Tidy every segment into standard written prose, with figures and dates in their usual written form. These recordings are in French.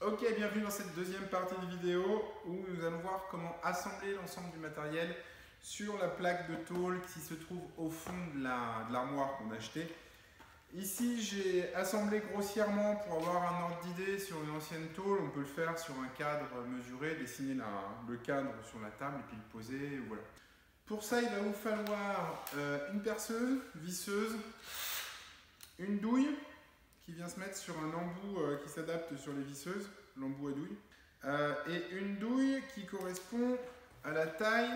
Ok, bienvenue dans cette deuxième partie de vidéo où nous allons voir comment assembler l'ensemble du matériel sur la plaque de tôle qui se trouve au fond de l'armoire qu'on a acheté. Ici, j'ai assemblé grossièrement pour avoir un ordre d'idée sur une ancienne tôle. On peut le faire sur un cadre mesuré, dessiner le cadre sur la table et puis le poser. Voilà. Pour ça, il va vous falloir une perceuse, visseuse, une douille qui vient se mettre sur un embout qui s'adapte sur les visseuses, l'embout à douille, et une douille qui correspond à la taille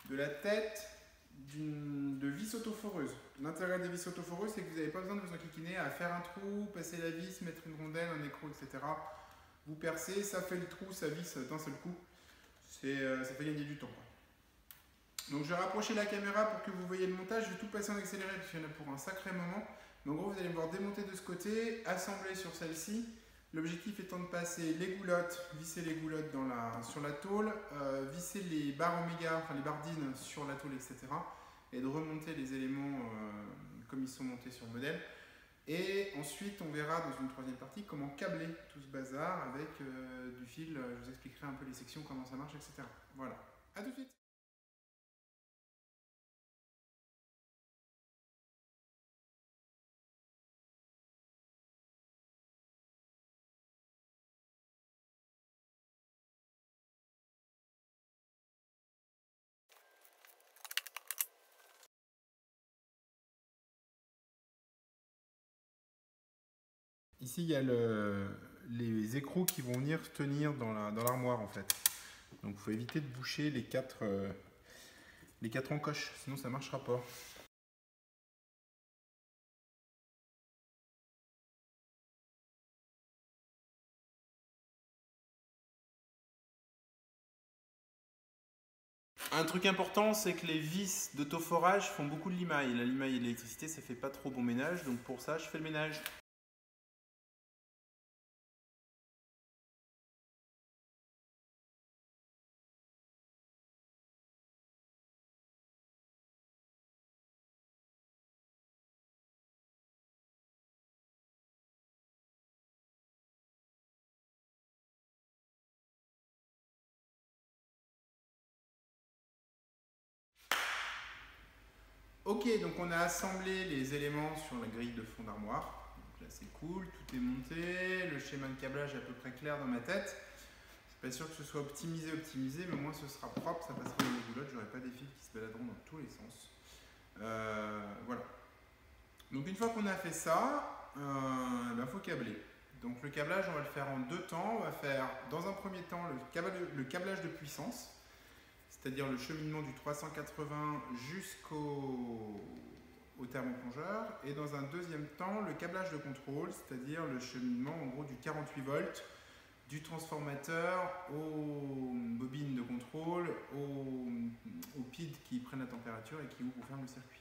de la tête de vis autoforeuse. L'intérêt des vis autoforeuses, c'est que vous n'avez pas besoin de vous enquiquiner à faire un trou, passer la vis, mettre une rondelle, un écrou, etc. Vous percez, ça fait le trou, ça visse d'un seul coup. Ça fait gagner du temps, quoi. Donc je vais rapprocher la caméra pour que vous voyez le montage. Je vais tout passer en accéléré parce qu'il y en a pour un sacré moment. Mais en gros, vous allez me voir démonter de ce côté, assembler sur celle-ci. L'objectif étant de passer les goulottes, visser les goulottes sur la tôle, visser les barres oméga, enfin les bardines sur la tôle, etc. Et de remonter les éléments comme ils sont montés sur le modèle. Et ensuite, on verra dans une troisième partie comment câbler tout ce bazar avec du fil. Je vous expliquerai un peu les sections, comment ça marche, etc. Voilà. À tout de suite. Ici, il y a les écrous qui vont venir tenir dans l'armoire en fait. Donc il faut éviter de boucher les quatre encoches, sinon ça ne marchera pas. Un truc important, c'est que les vis d'autoforage font beaucoup de limaille. La limaille et l'électricité, ça fait pas trop bon ménage, donc pour ça, je fais le ménage. Ok, donc on a assemblé les éléments sur la grille de fond d'armoire. Donc là c'est cool, tout est monté, le schéma de câblage est à peu près clair dans ma tête. Je suis pas sûr que ce soit optimisé, mais au moins ce sera propre, ça passera dans les goulottes, j'aurai pas des fils qui se baladeront dans tous les sens. Voilà. Donc une fois qu'on a fait ça, il faut câbler. Donc le câblage, on va le faire en deux temps. On va faire dans un premier temps le câblage de puissance, c'est-à-dire le cheminement du 380 jusqu'au thermoplongeur. Et dans un deuxième temps, le câblage de contrôle, c'est-à-dire le cheminement en gros du 48 volts, du transformateur aux bobines de contrôle, aux PID qui prennent la température et qui ouvrent ou ferment le circuit.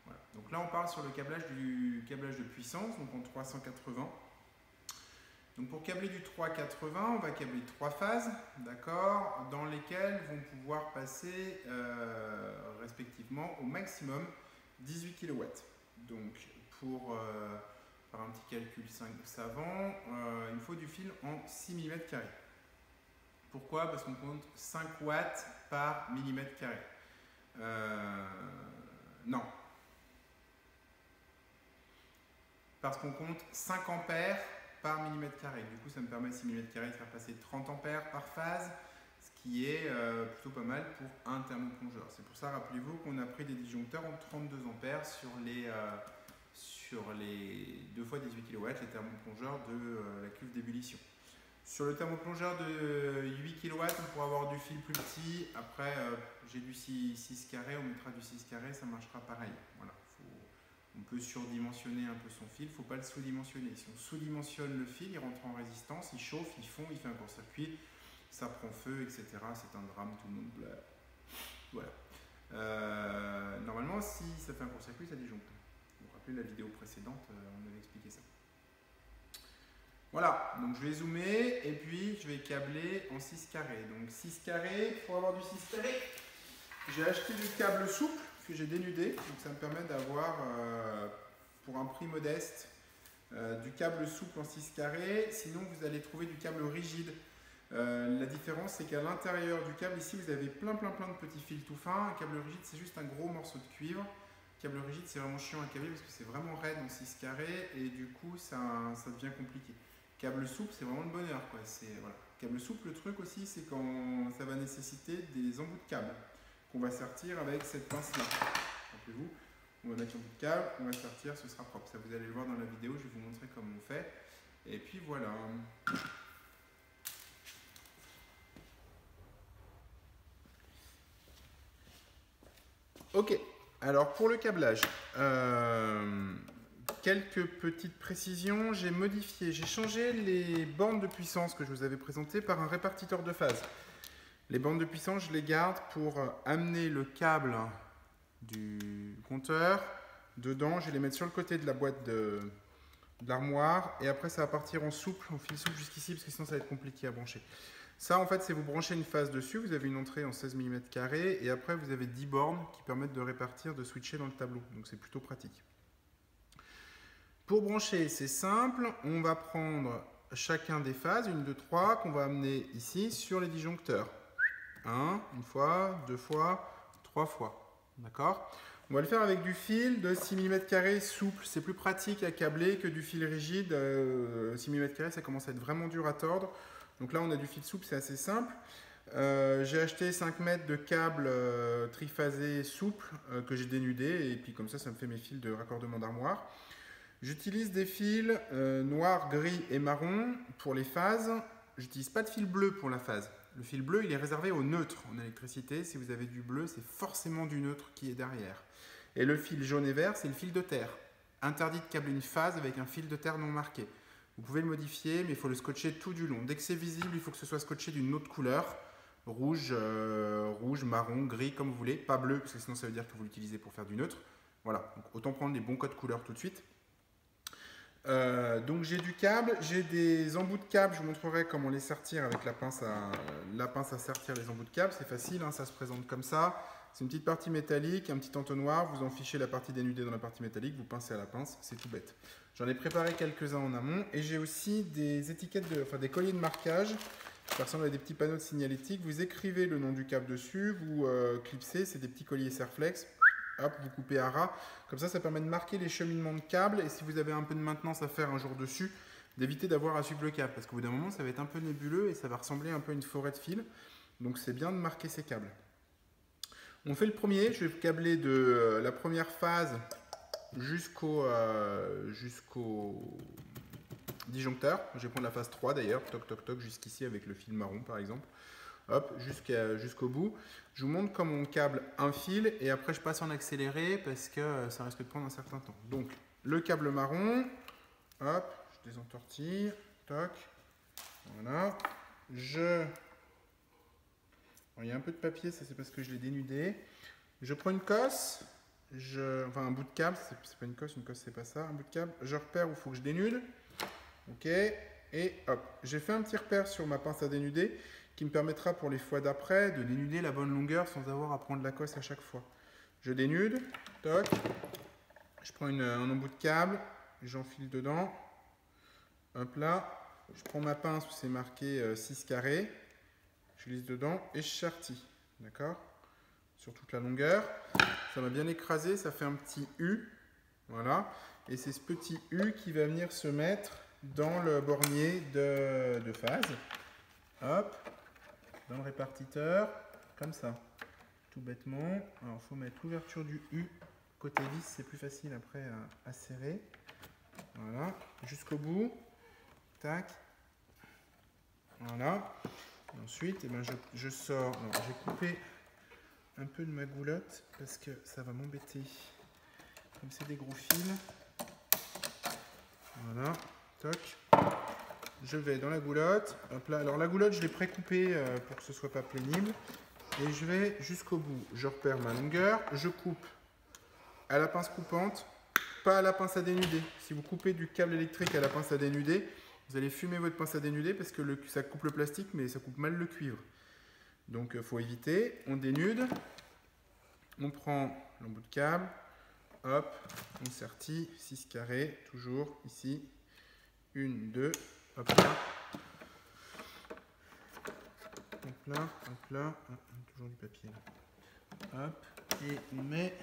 Voilà. Donc là, on part sur le câblage de puissance, donc en 380. Donc pour câbler du 380, on va câbler 3 phases, d'accord, dans lesquelles vont pouvoir passer respectivement au maximum 18 kW. Donc pour faire un petit calcul savant, il me faut du fil en 6 mm². Pourquoi? Parce qu'on compte 5 watts par millimètre carré. Non. Parce qu'on compte 5 ampères par millimètre carré. Du coup, ça me permet 6 mm² de faire passer 30 ampères par phase, ce qui est plutôt pas mal pour un thermoplongeur. C'est pour ça, rappelez-vous, qu'on a pris des disjoncteurs en 32 ampères sur les 2 fois 18 kW, les thermoplongeurs de la cuve d'ébullition. Sur le thermoplongeur de 8 kW, on pourra avoir du fil plus petit. Après, j'ai du 6 carré, on mettra du 6 carré, ça marchera pareil. Voilà. On peut surdimensionner un peu son fil, il ne faut pas le sous-dimensionner. Si on sous-dimensionne le fil, il rentre en résistance, il chauffe, il fond, il fait un court-circuit, ça prend feu, etc. C'est un drame, tout le monde pleure. Voilà. Normalement, si ça fait un court-circuit, ça disjoncte. Vous vous rappelez la vidéo précédente, on avait expliqué ça. Voilà, donc je vais zoomer et puis je vais câbler en 6 carrés. Donc 6 carrés, pour avoir du 6 carrés, j'ai acheté du câble souple que j'ai dénudé, donc ça me permet d'avoir pour un prix modeste du câble souple en 6 carrés, sinon vous allez trouver du câble rigide. La différence, c'est qu'à l'intérieur du câble, ici, vous avez plein de petits fils tout fins. Un câble rigide, c'est juste un gros morceau de cuivre. Câble rigide, c'est vraiment chiant à câbler parce que c'est vraiment raide en 6 carrés et du coup, ça devient compliqué. Câble souple, c'est vraiment le bonheur, quoi. Voilà. Câble souple, le truc aussi, c'est quand ça va nécessiter des embouts de câble qu'on va sortir avec cette pince-là. Rappelez-vous, on va mettre l'embout de câble, on va sortir, ce sera propre. Ça, vous allez le voir dans la vidéo, je vais vous montrer comment on fait. Et puis voilà. Ok, alors pour le câblage, quelques petites précisions. J'ai modifié, j'ai changé les bornes de puissance que je vous avais présentées par un répartiteur de phase. Les bornes de puissance, je les garde pour amener le câble du compteur dedans. Je vais les mettre sur le côté de la boîte de l'armoire et après ça va partir en souple, en fil souple jusqu'ici parce que sinon ça va être compliqué à brancher. Ça, en fait, c'est vous branchez une phase dessus, vous avez une entrée en 16 mm et après vous avez 10 bornes qui permettent de répartir, de switcher dans le tableau. Donc c'est plutôt pratique. Pour brancher, c'est simple, on va prendre chacun des phases, une, deux, trois, qu'on va amener ici sur les disjoncteurs. Une fois, deux fois, trois fois. D'accord ? On va le faire avec du fil de 6 mm souple. C'est plus pratique à câbler que du fil rigide. 6 mm, ça commence à être vraiment dur à tordre. Donc là, on a du fil souple, c'est assez simple. J'ai acheté 5 mètres de câble triphasé souple que j'ai dénudé. Et puis comme ça me fait mes fils de raccordement d'armoire. J'utilise des fils noirs, gris et marron pour les phases. J'utilise pas de fil bleu pour la phase. Le fil bleu, il est réservé au neutre en électricité. Si vous avez du bleu, c'est forcément du neutre qui est derrière. Et le fil jaune et vert, c'est le fil de terre. Interdit de câbler une phase avec un fil de terre non marqué. Vous pouvez le modifier, mais il faut le scotcher tout du long. Dès que c'est visible, il faut que ce soit scotché d'une autre couleur. Rouge, marron, gris, comme vous voulez. Pas bleu, parce que sinon ça veut dire que vous l'utilisez pour faire du neutre. Voilà, donc autant prendre les bons codes couleurs tout de suite. Donc j'ai du câble, j'ai des embouts de câble, je vous montrerai comment les sortir avec la pince à sertir les embouts de câble, c'est facile, hein, ça se présente comme ça. C'est une petite partie métallique, un petit entonnoir, vous en fichez la partie dénudée dans la partie métallique, vous pincez à la pince, c'est tout bête. J'en ai préparé quelques-uns en amont et j'ai aussi des étiquettes, des colliers de marquage qui ressemblent à des petits panneaux de signalétique. Vous écrivez le nom du câble dessus, vous clipsez, c'est des petits colliers Serflex. Hop, vous coupez à ras. Comme ça permet de marquer les cheminements de câbles. Et si vous avez un peu de maintenance à faire un jour dessus, d'éviter d'avoir à suivre le câble. Parce qu'au bout d'un moment, ça va être un peu nébuleux et ça va ressembler un peu à une forêt de fils. Donc c'est bien de marquer ces câbles. On fait le premier. Je vais câbler de la première phase jusqu'au disjoncteur. Je vais prendre la phase 3 d'ailleurs. Toc, toc, toc, jusqu'ici avec le fil marron par exemple. Hop, jusqu'au bout. Je vous montre comment on câble un fil et après je passe en accéléré parce que ça risque de prendre un certain temps. Donc, le câble marron, hop, je désentortille, toc, voilà. Il y a un peu de papier, ça c'est parce que je l'ai dénudé. Je prends une cosse, enfin un bout de câble, c'est pas une cosse c'est pas ça, un bout de câble. Je repère où il faut que je dénude. Ok, et hop, j'ai fait un petit repère sur ma pince à dénuder qui me permettra pour les fois d'après de dénuder la bonne longueur sans avoir à prendre la cosse à chaque fois. Je dénude, toc, je prends un embout de câble, j'enfile dedans, hop là, je prends ma pince où c'est marqué 6 carrés, je glisse dedans et je chartie, d'accord, sur toute la longueur. Ça m'a bien écrasé, ça fait un petit U, voilà, et c'est ce petit U qui va venir se mettre dans le bornier de phase, hop, dans le répartiteur, comme ça, tout bêtement. Alors, il faut mettre l'ouverture du U côté lisse, c'est plus facile après à serrer. Voilà, jusqu'au bout. Tac. Voilà. Et ensuite, eh ben, je sors. J'ai coupé un peu de ma goulotte parce que ça va m'embêter. Comme c'est des gros fils. Voilà. Toc. Je vais dans la goulotte. Hop là. Alors la goulotte, je l'ai pré-coupée pour que ce soit pas pénible. Et je vais jusqu'au bout. Je repère ma longueur. Je coupe à la pince coupante, pas à la pince à dénuder. Si vous coupez du câble électrique à la pince à dénuder, vous allez fumer votre pince à dénuder parce que ça coupe le plastique, mais ça coupe mal le cuivre. Donc il faut éviter. On dénude. On prend l'embout de câble. Hop, on sertit. 6 carrés, toujours ici. Une, deux, hop là. Hop là, hop là. Ah, toujours du papier là. Hop. Et on met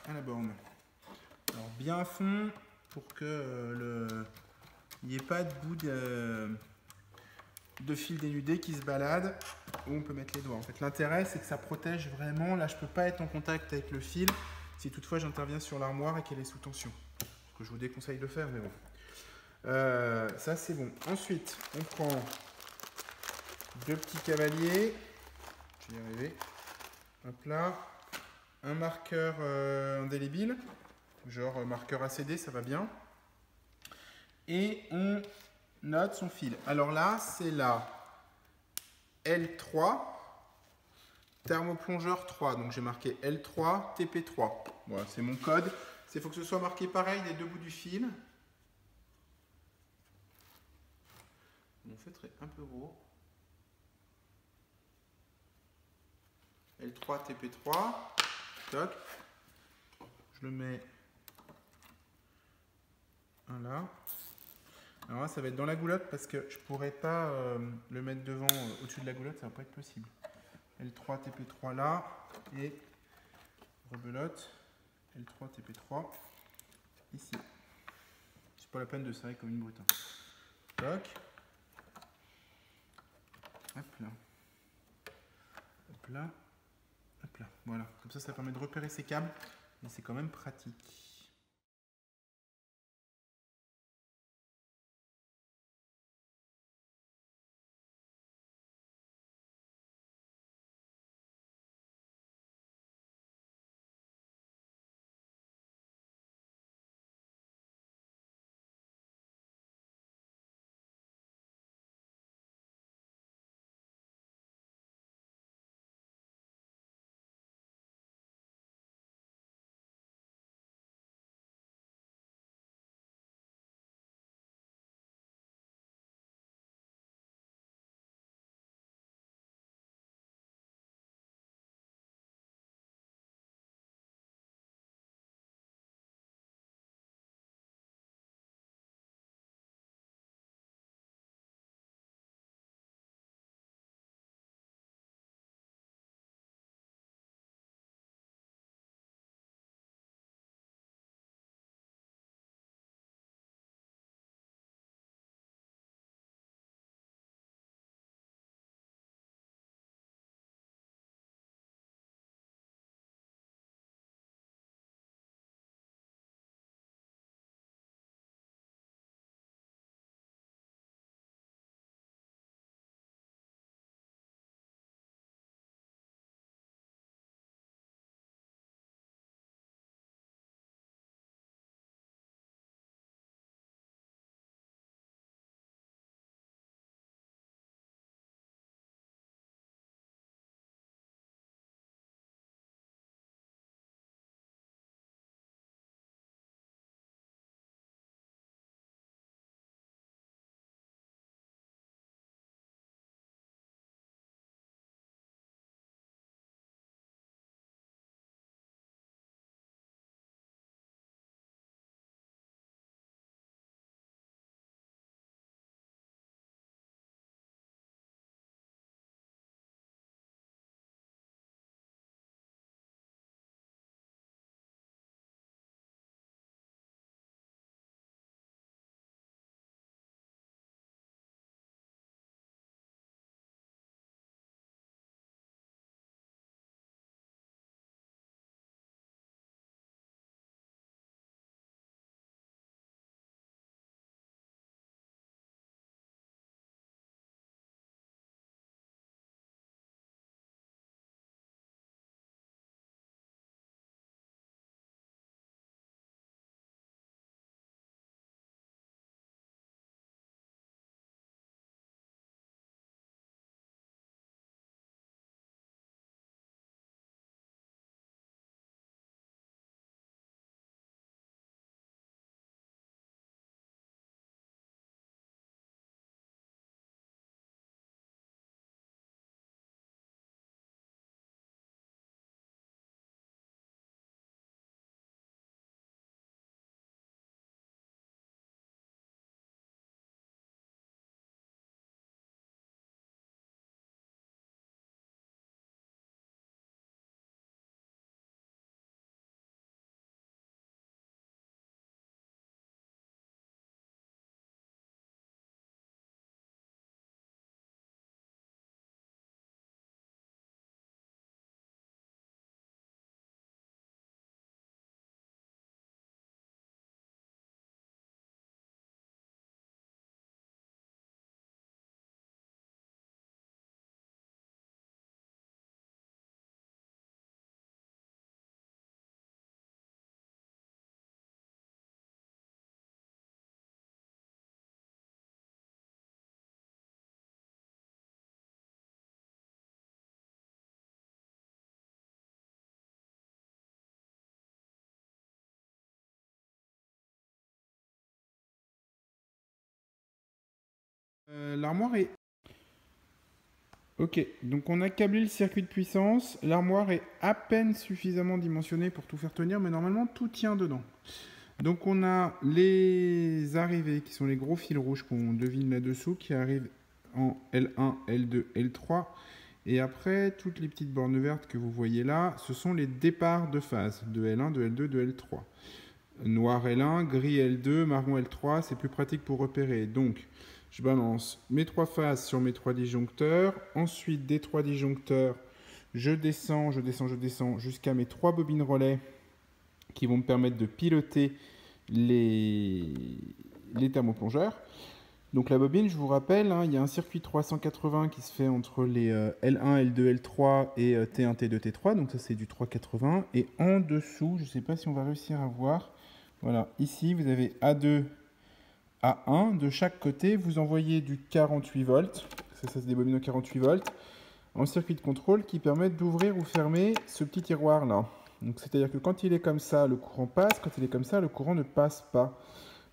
à la borne. Alors bien à fond pour que il n'y ait pas de bout de fil dénudé qui se balade où on peut mettre les doigts. En fait, l'intérêt, c'est que ça protège vraiment. Là, je ne peux pas être en contact avec le fil si toutefois j'interviens sur l'armoire et qu'elle est sous tension. Ce que je vous déconseille de faire, mais bon. Ça, c'est bon. Ensuite, on prend deux petits cavaliers. Je vais y arriver. Hop là. Un marqueur indélébile, genre marqueur ACD, ça va bien. Et on note son fil. Alors là, c'est la L3, thermoplongeur 3. Donc j'ai marqué L3, TP3. Voilà, c'est mon code. Il faut que ce soit marqué pareil des deux bouts du fil. Mon feutre est un peu gros. L3, TP3. Toc. Je le mets un là. Alors là, ça va être dans la goulotte parce que je pourrais pas le mettre devant au-dessus de la goulotte, ça va pas être possible. L3, TP3 là, et rebelote, L3, TP3 ici. C'est pas la peine de serrer comme une brute. Toc. Hop là. Hop là. Hop là. Voilà. Comme ça permet de repérer ces câbles, et c'est quand même pratique. L'armoire est... Ok, donc on a câblé le circuit de puissance. L'armoire est à peine suffisamment dimensionnée pour tout faire tenir, mais normalement tout tient dedans. Donc on a les arrivées qui sont les gros fils rouges qu'on devine là-dessous qui arrivent en L1, L2, L3. Et après, toutes les petites bornes vertes que vous voyez là, ce sont les départs de phase de L1, de L2, de L3. Noir L1, gris L2, marron L3, c'est plus pratique pour repérer. Donc, je balance mes 3 phases sur mes 3 disjoncteurs. Ensuite, des 3 disjoncteurs, je descends jusqu'à mes 3 bobines relais qui vont me permettre de piloter les thermoplongeurs. Donc la bobine, je vous rappelle, il y a un circuit 380 qui se fait entre les L1, L2, L3 et T1, T2, T3. Donc ça c'est du 380. Et en dessous, je ne sais pas si on va réussir à voir. Voilà, ici vous avez A2, A1. De chaque côté, vous envoyez du 48 volts. Ça c'est des bobines de 48 volts. En circuit de contrôle qui permettent d'ouvrir ou fermer ce petit tiroir là. Donc c'est-à-dire que quand il est comme ça, le courant passe. Quand il est comme ça, le courant ne passe pas.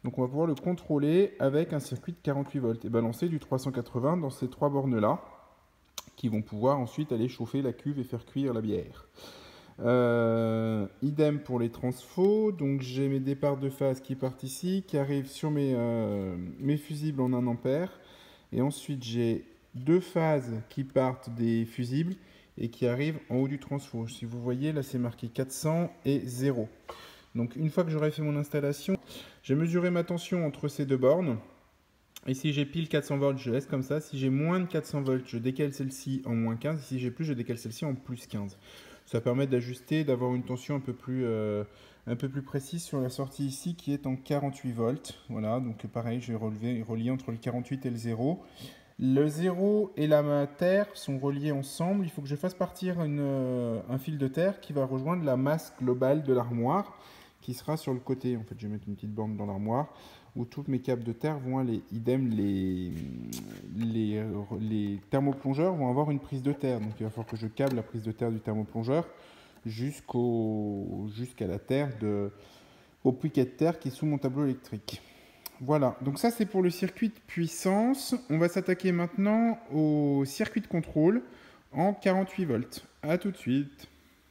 Donc on va pouvoir le contrôler avec un circuit de 48 volts et balancer du 380 dans ces 3 bornes-là qui vont pouvoir ensuite aller chauffer la cuve et faire cuire la bière. Idem pour les transfos, donc j'ai mes départs de phase qui partent ici, qui arrivent sur mes fusibles en 1 ampère. Et ensuite j'ai 2 phases qui partent des fusibles et qui arrivent en haut du transfo. Si vous voyez, là c'est marqué 400 et 0. Donc une fois que j'aurai fait mon installation, j'ai mesuré ma tension entre ces 2 bornes. Et si j'ai pile 400 volts, je laisse comme ça. Si j'ai moins de 400 volts, je décale celle-ci en moins 15. Et si j'ai plus, je décale celle-ci en plus 15. Ça permet d'ajuster, d'avoir une tension un peu plus précise sur la sortie ici qui est en 48 volts. Voilà, donc pareil, je vais relier entre le 48 et le 0. Le 0 et la terre sont reliés ensemble. Il faut que je fasse partir un fil de terre qui va rejoindre la masse globale de l'armoire qui sera sur le côté. En fait, je vais mettre une petite borne dans l'armoire où tous mes câbles de terre vont aller. Idem, les thermoplongeurs vont avoir une prise de terre. Donc, il va falloir que je câble la prise de terre du thermoplongeur jusqu'à la terre, au piquet de terre qui est sous mon tableau électrique. Voilà, donc ça c'est pour le circuit de puissance. On va s'attaquer maintenant au circuit de contrôle en 48 volts. A tout de suite.